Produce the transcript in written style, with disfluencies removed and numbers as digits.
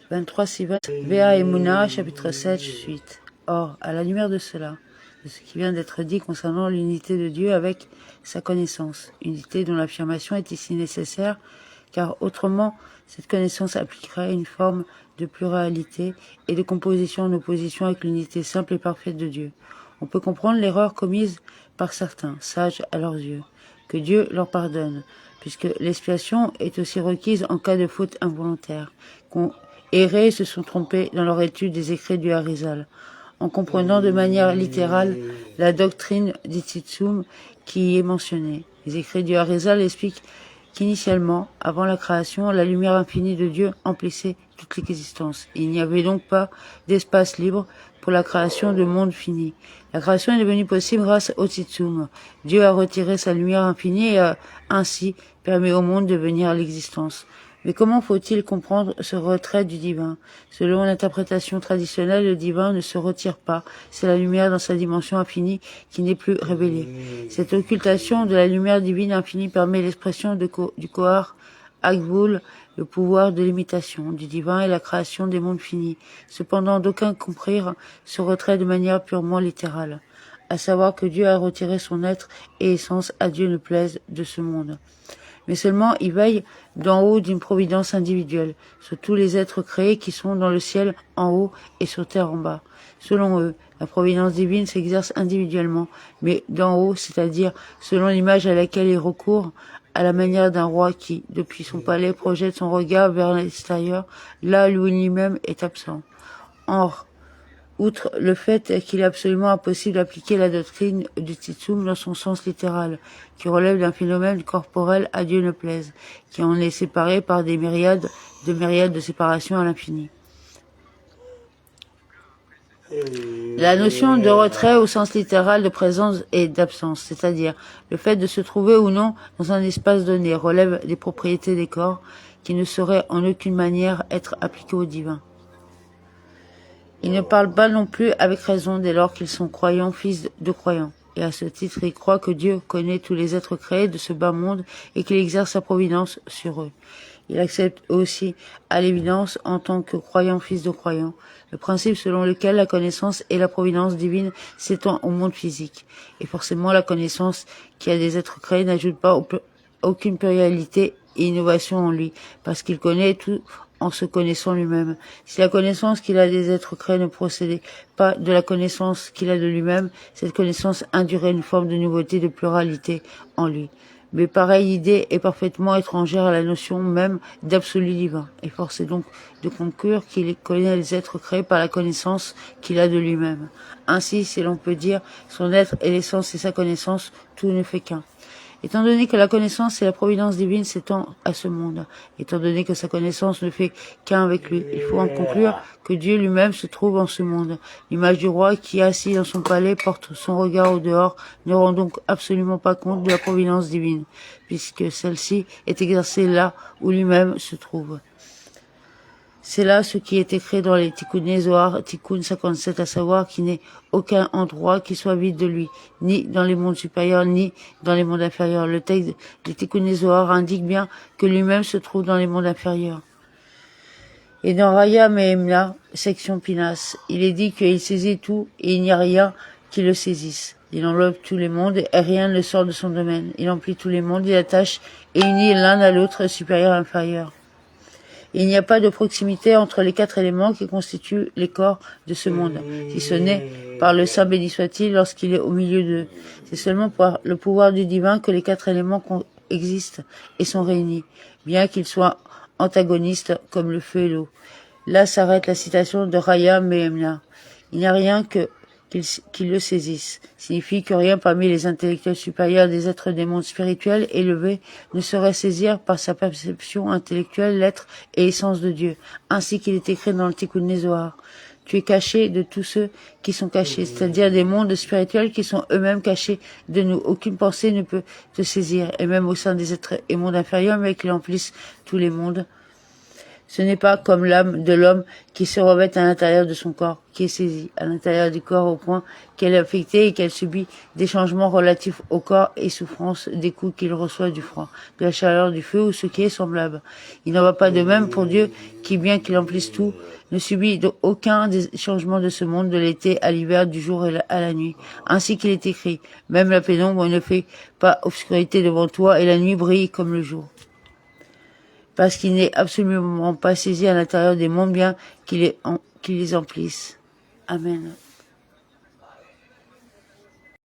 23 Sivan, Vea Emuna, chapitre 7, suite. Or, à la lumière de cela, de ce qui vient d'être dit concernant l'unité de Dieu avec sa connaissance, unité dont l'affirmation est ici nécessaire, car autrement, cette connaissance appliquerait une forme de pluralité et de composition en opposition avec l'unité simple et parfaite de Dieu. On peut comprendre l'erreur commise par certains, sages à leurs yeux, que Dieu leur pardonne, puisque l'expiation est aussi requise en cas de faute involontaire, qu'on errés se sont trompés dans leur étude des écrits du Harizal, en comprenant de manière littérale la doctrine d'Itsitsum qui y est mentionnée. Les écrits du Harizal expliquent qu'initialement, avant la création, la lumière infinie de Dieu emplissait toute l'existence. Il n'y avait donc pas d'espace libre pour la création de mondes finis. La création est devenue possible grâce au Tsitsum. Dieu a retiré sa lumière infinie et a ainsi permis au monde de venir à l'existence. Mais comment faut-il comprendre ce retrait du divin? Selon l'interprétation traditionnelle, le divin ne se retire pas. C'est la lumière dans sa dimension infinie qui n'est plus révélée. Cette occultation de la lumière divine infinie permet l'expression du Kohar Agvul, le pouvoir de l'imitation du divin et la création des mondes finis. Cependant, d'aucuns comprirent ce retrait de manière purement littérale, à savoir que Dieu a retiré son être et essence à Dieu ne plaise de ce monde. Mais seulement il veille d'en haut d'une providence individuelle sur tous les êtres créés qui sont dans le ciel en haut et sur terre en bas. Selon eux, la providence divine s'exerce individuellement, mais d'en haut, c'est-à-dire selon l'image à laquelle il recourt, à la manière d'un roi qui, depuis son palais, projette son regard vers l'extérieur, là où lui-même est absent. Or, outre le fait qu'il est absolument impossible d'appliquer la doctrine du Tsitsum dans son sens littéral, qui relève d'un phénomène corporel à Dieu ne plaise, qui en est séparé par des myriades de séparations à l'infini. La notion de retrait au sens littéral de présence et d'absence, c'est-à-dire le fait de se trouver ou non dans un espace donné, relève des propriétés des corps qui ne sauraient en aucune manière être appliquées au divin. Ils ne parlent pas non plus avec raison dès lors qu'ils sont croyants, fils de croyants. Et à ce titre, ils croient que Dieu connaît tous les êtres créés de ce bas monde et qu'il exerce sa providence sur eux. Ils acceptent aussi, à l'évidence, en tant que croyants, fils de croyants, le principe selon lequel la connaissance et la providence divine s'étend au monde physique. Et forcément, la connaissance qui a des êtres créés n'ajoute pas aucune pluralité et innovation en lui, parce qu'il connaît tout en se connaissant lui-même. Si la connaissance qu'il a des êtres créés ne procédait pas de la connaissance qu'il a de lui-même, cette connaissance induirait une forme de nouveauté, de pluralité en lui. Mais pareille idée est parfaitement étrangère à la notion même d'absolu divin, et force est donc de conclure qu'il connaît les êtres créés par la connaissance qu'il a de lui-même. Ainsi, si l'on peut dire, son être et l'essence et sa connaissance, tout ne fait qu'un. Étant donné que la connaissance et la providence divine s'étend à ce monde, étant donné que sa connaissance ne fait qu'un avec lui, il faut en conclure que Dieu lui-même se trouve en ce monde. L'image du roi qui, assis dans son palais, porte son regard au dehors, ne rend donc absolument pas compte de la providence divine, puisque celle-ci est exercée là où lui-même se trouve. C'est là ce qui est écrit dans les Tikkun Zohar, Tikkun 57, à savoir qu'il n'est aucun endroit qui soit vide de lui, ni dans les mondes supérieurs, ni dans les mondes inférieurs. Le texte des Tikkun Zohar indique bien que lui-même se trouve dans les mondes inférieurs. Et dans Raya Mehemla, section Pinas, il est dit qu'il saisit tout et il n'y a rien qui le saisisse. Il enveloppe tous les mondes et rien ne sort de son domaine. Il emplit tous les mondes, il attache et unit l'un à l'autre, supérieur et inférieur. Il n'y a pas de proximité entre les quatre éléments qui constituent les corps de ce monde, si ce n'est par le Saint béni soit-il lorsqu'il est au milieu d'eux. C'est seulement par le pouvoir du divin que les quatre éléments existent et sont réunis, bien qu'ils soient antagonistes comme le feu et l'eau. Là s'arrête la citation de Raya Mehemla. Il n'y a rien qui le saisisse, signifie que rien parmi les intellectuels supérieurs des êtres des mondes spirituels élevés ne saurait saisir par sa perception intellectuelle l'être et essence de Dieu, ainsi qu'il est écrit dans le Tikkun Zohar. Tu es caché de tous ceux qui sont cachés, c'est-à-dire des mondes spirituels qui sont eux-mêmes cachés de nous. Aucune pensée ne peut te saisir, et même au sein des êtres et mondes inférieurs, mais qui remplissent tous les mondes. Ce n'est pas comme l'âme de l'homme qui se revêt à l'intérieur de son corps, qui est saisie à l'intérieur du corps au point qu'elle est affectée et qu'elle subit des changements relatifs au corps et souffrance des coups qu'il reçoit du froid, de la chaleur, du feu ou ce qui est semblable. Il n'en va pas de même pour Dieu qui, bien qu'il emplisse tout, ne subit aucun des changements de ce monde, de l'été à l'hiver, du jour à la nuit. Ainsi qu'il est écrit, même la pénombre ne fait pas obscurité devant toi et la nuit brille comme le jour. Parce qu'il n'est absolument pas saisi à l'intérieur des mondes bien qui les emplissent. Amen.